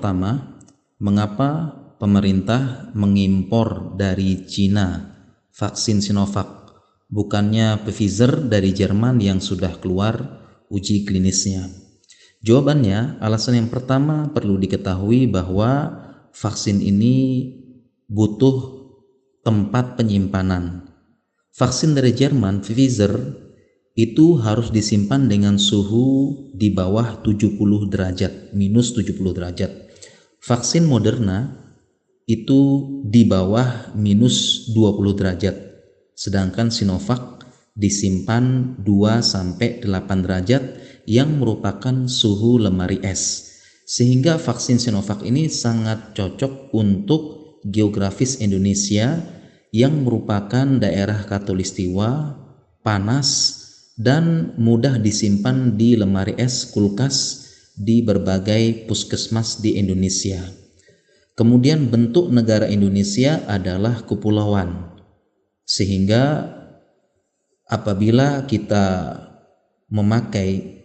pertama, mengapa pemerintah mengimpor dari Cina vaksin Sinovac, bukannya Pfizer dari Jerman yang sudah keluar uji klinisnya? Jawabannya, alasan yang pertama perlu diketahui bahwa vaksin ini butuh tempat penyimpanan. Vaksin dari Jerman, Pfizer, itu harus disimpan dengan suhu di bawah 70 derajat, minus 70 derajat. Vaksin Moderna itu di bawah minus 20 derajat, sedangkan Sinovac disimpan 2-8 derajat yang merupakan suhu lemari es. Sehingga vaksin Sinovac ini sangat cocok untuk geografis Indonesia yang merupakan daerah khatulistiwa, panas, dan mudah disimpan di lemari es kulkas di berbagai puskesmas di Indonesia. Kemudian bentuk negara Indonesia adalah kepulauan, sehingga apabila kita memakai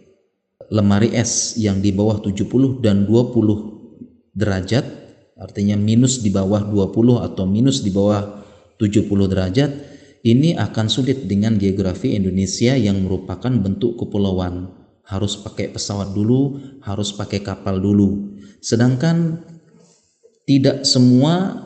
lemari es yang di bawah 70 dan 20 derajat, artinya minus di bawah 20 atau minus di bawah 70 derajat, ini akan sulit dengan geografi Indonesia yang merupakan bentuk kepulauan. Harus pakai pesawat dulu, harus pakai kapal dulu. Sedangkan tidak semua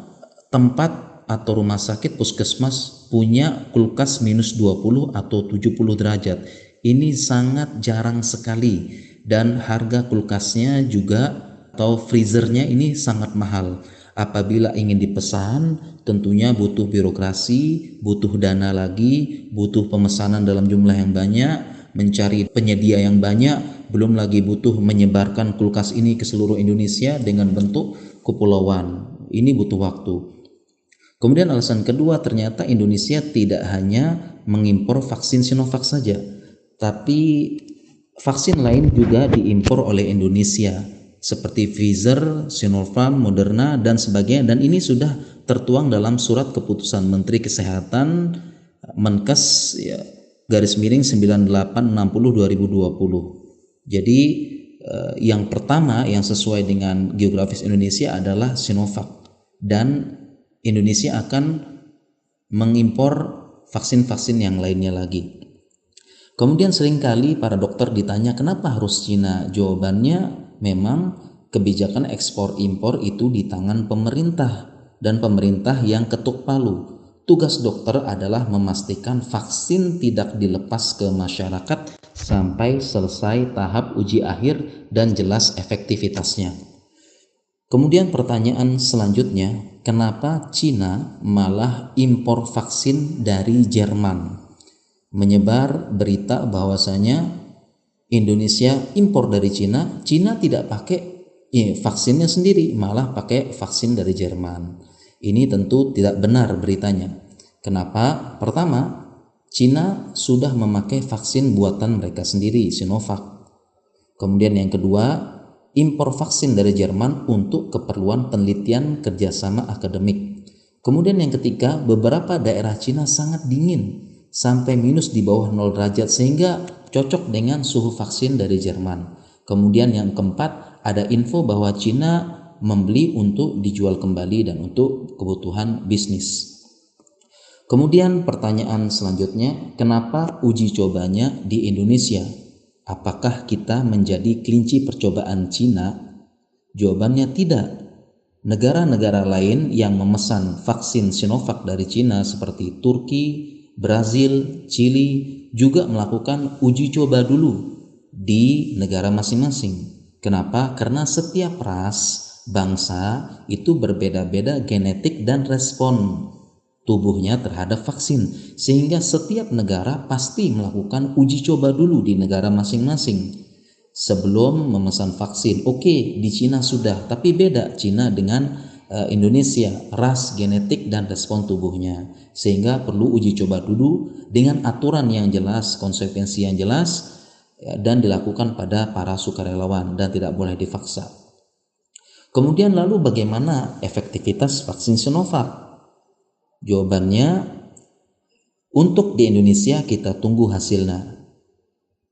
tempat atau rumah sakit puskesmas punya kulkas minus 20 atau 70 derajat. Ini sangat jarang sekali, dan harga kulkasnya juga atau freezernya ini sangat mahal. Apabila ingin dipesan, tentunya butuh birokrasi, butuh dana lagi, butuh pemesanan dalam jumlah yang banyak, mencari penyedia yang banyak, belum lagi butuh menyebarkan kulkas ini ke seluruh Indonesia dengan bentuk kepulauan. Ini butuh waktu. Kemudian alasan kedua, ternyata Indonesia tidak hanya mengimpor vaksin Sinovac saja, tapi vaksin lain juga diimpor oleh Indonesia, seperti Pfizer, Sinovac, Moderna, dan sebagainya. Dan ini sudah tertuang dalam surat keputusan Menteri Kesehatan Menkes /9860/2020. Jadi yang pertama yang sesuai dengan geografis Indonesia adalah Sinovac, dan Indonesia akan mengimpor vaksin-vaksin yang lainnya lagi. Kemudian seringkali para dokter ditanya kenapa harus Cina. Jawabannya, memang kebijakan ekspor impor itu di tangan pemerintah, dan pemerintah yang ketuk palu. Tugas dokter adalah memastikan vaksin tidak dilepas ke masyarakat sampai selesai tahap uji akhir dan jelas efektivitasnya. Kemudian pertanyaan selanjutnya, kenapa Cina malah impor vaksin dari Jerman? Menyebar berita bahwasanya Indonesia impor dari Cina, Cina tidak pakai vaksinnya sendiri, malah pakai vaksin dari Jerman. Ini tentu tidak benar beritanya. Kenapa? Pertama, Cina sudah memakai vaksin buatan mereka sendiri, Sinovac. Kemudian yang kedua, impor vaksin dari Jerman untuk keperluan penelitian kerjasama akademik. Kemudian yang ketiga, beberapa daerah Cina sangat dingin, sampai minus di bawah 0 derajat, sehingga cocok dengan suhu vaksin dari Jerman. Kemudian yang keempat, ada info bahwa Cina membeli untuk dijual kembali dan untuk kebutuhan bisnis. Kemudian pertanyaan selanjutnya, kenapa uji cobanya di Indonesia? Apakah kita menjadi kelinci percobaan Cina? Jawabannya tidak. Negara-negara lain yang memesan vaksin Sinovac dari Cina seperti Turki, Brazil, Chili juga melakukan uji coba dulu di negara masing-masing. Kenapa? Karena setiap ras, bangsa itu berbeda-beda genetik dan respon tubuhnya terhadap vaksin, sehingga setiap negara pasti melakukan uji coba dulu di negara masing-masing sebelum memesan vaksin. Oke, di Cina sudah, tapi beda Cina dengan Indonesia, ras, genetik, dan respon tubuhnya, sehingga perlu uji coba dulu dengan aturan yang jelas, konsekuensi yang jelas, dan dilakukan pada para sukarelawan dan tidak boleh dipaksa. Kemudian lalu bagaimana efektivitas vaksin Sinovac? Jawabannya, untuk di Indonesia kita tunggu hasilnya.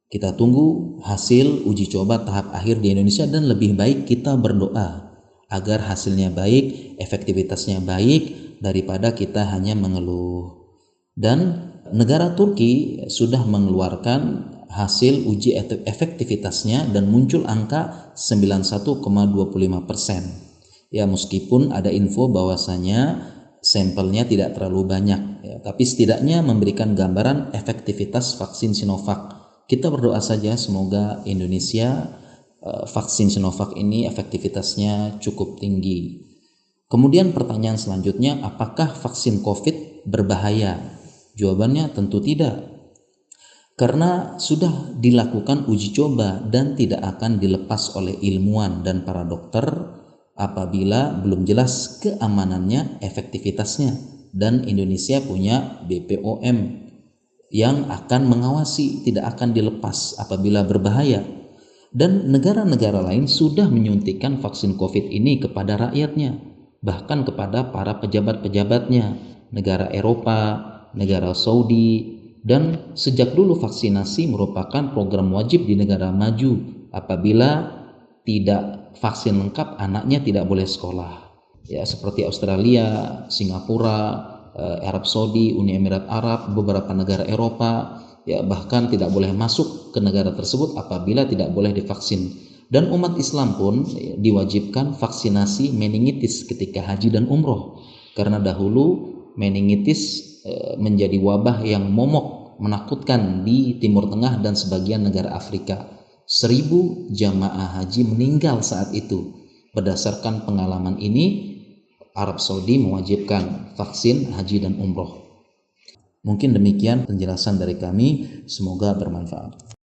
Kita tunggu hasil uji coba tahap akhir di Indonesia, dan lebih baik kita berdoa agar hasilnya baik, efektivitasnya baik, daripada kita hanya mengeluh. Dan negara Turki sudah mengeluarkan hasil uji efektivitasnya dan muncul angka 91,25%. Ya, meskipun ada info bahwasanya sampelnya tidak terlalu banyak, ya, tapi setidaknya memberikan gambaran efektivitas vaksin Sinovac. Kita berdoa saja semoga Indonesia vaksin Sinovac ini efektivitasnya cukup tinggi. Kemudian pertanyaan selanjutnya, apakah vaksin COVID berbahaya? Jawabannya tentu tidak, karena sudah dilakukan uji coba dan tidak akan dilepas oleh ilmuwan dan para dokter apabila belum jelas keamanannya, efektivitasnya. Dan Indonesia punya BPOM yang akan mengawasi, tidak akan dilepas apabila berbahaya. Dan negara-negara lain sudah menyuntikkan vaksin COVID ini kepada rakyatnya, bahkan kepada para pejabat-pejabatnya, negara Eropa, negara Saudi. Dan sejak dulu vaksinasi merupakan program wajib di negara maju. Apabila tidak vaksin lengkap, anaknya tidak boleh sekolah. Ya, seperti Australia, Singapura, Arab Saudi, Uni Emirat Arab, beberapa negara Eropa, ya, bahkan tidak boleh masuk ke negara tersebut apabila tidak boleh divaksin. Dan umat Islam pun diwajibkan vaksinasi meningitis ketika haji dan umroh, karena dahulu meningitis menjadi wabah yang momok menakutkan di Timur Tengah dan sebagian negara Afrika. 1.000 jamaah haji meninggal saat itu. Berdasarkan pengalaman ini, Arab Saudi mewajibkan vaksin haji dan umroh. Mungkin demikian penjelasan dari kami, semoga bermanfaat.